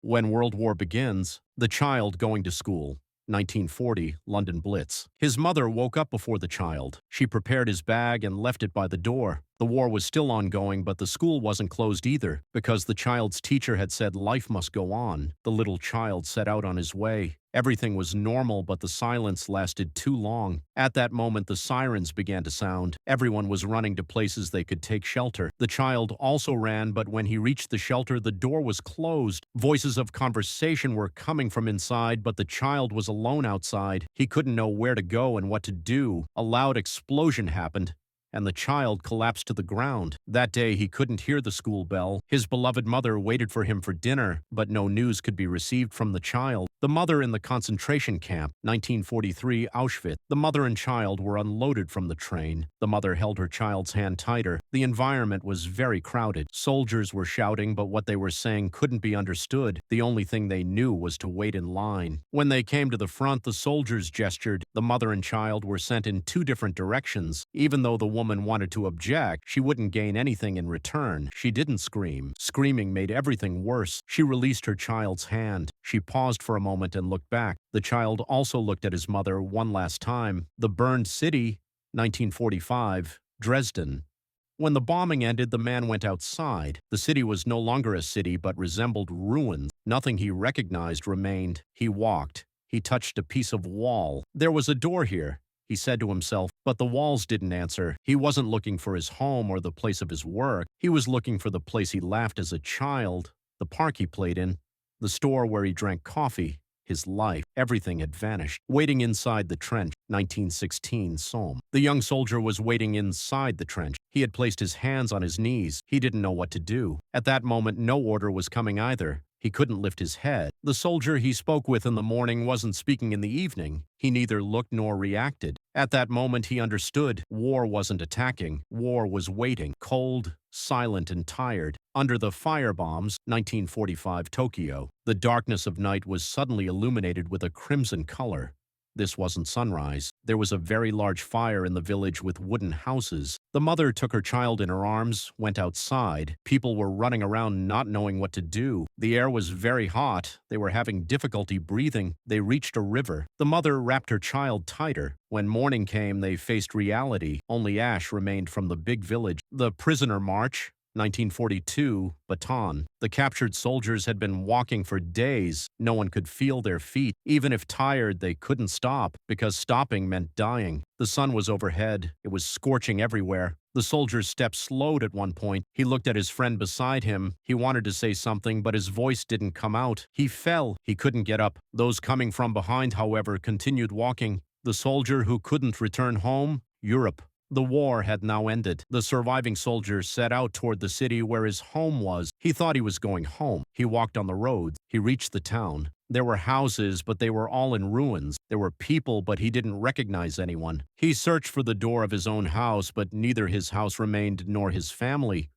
When World War begins, the child going to school. 1940, London Blitz. His mother woke up before the child. She prepared his bag and left it by the door. The war was still ongoing, but the school wasn't closed either, because the child's teacher had said life must go on. The little child set out on his way. Everything was normal, but the silence lasted too long. At that moment, the sirens began to sound. Everyone was running to places they could take shelter. The child also ran, but when he reached the shelter, the door was closed. Voices of conversation were coming from inside, but the child was alone outside. He couldn't know where to go and what to do. A loud explosion happened, and the child collapsed to the ground. That day, he couldn't hear the school bell. His beloved mother waited for him for dinner, but no news could be received from the child. The mother in the concentration camp, 1943, Auschwitz. The mother and child were unloaded from the train. The mother held her child's hand tighter. The environment was very crowded. Soldiers were shouting, but what they were saying couldn't be understood. The only thing they knew was to wait in line. When they came to the front, the soldiers gestured. The mother and child were sent in two different directions. Even though the woman wanted to object, she wouldn't gain anything in return. She didn't scream. Screaming made everything worse. She released her child's hand. She paused for a moment and looked back. The child also looked at his mother one last time. The burned city, 1945, Dresden. When the bombing ended, the man went outside. The city was no longer a city, but resembled ruins. Nothing he recognized remained. He walked. He touched a piece of wall. There was a door here, he said to himself, but the walls didn't answer. He wasn't looking for his home or the place of his work. He was looking for the place he laughed as a child, the park he played in, the store where he drank coffee. His life, everything had vanished. Waiting inside the trench, 1916, Somme. The young soldier was waiting inside the trench. He had placed his hands on his knees. He didn't know what to do. At that moment, no order was coming either. He couldn't lift his head. The soldier he spoke with in the morning wasn't speaking in the evening. He neither looked nor reacted. At that moment, he understood. War wasn't attacking. War was waiting, cold, silent, and tired. Under the firebombs, 1945, Tokyo, the darkness of night was suddenly illuminated with a crimson color. This wasn't sunrise. There was a very large fire in the village with wooden houses. The mother took her child in her arms, went outside. People were running around not knowing what to do. The air was very hot. They were having difficulty breathing. They reached a river. The mother wrapped her child tighter. When morning came, they faced reality. Only ash remained from the big village. The prisoner march, 1942, Baton. The captured soldiers had been walking for days. No one could feel their feet. Even if tired, they couldn't stop, because stopping meant dying. The sun was overhead. It was scorching everywhere. The soldier's steps slowed at one point. He looked at his friend beside him. He wanted to say something, but his voice didn't come out. He fell. He couldn't get up. Those coming from behind, however, continued walking. The soldier who couldn't return home, Europe. The war had now ended. The surviving soldier set out toward the city where his home was. He thought he was going home. He walked on the roads. He reached the town. There were houses, but they were all in ruins. There were people, but he didn't recognize anyone. He searched for the door of his own house, but neither his house remained nor his family.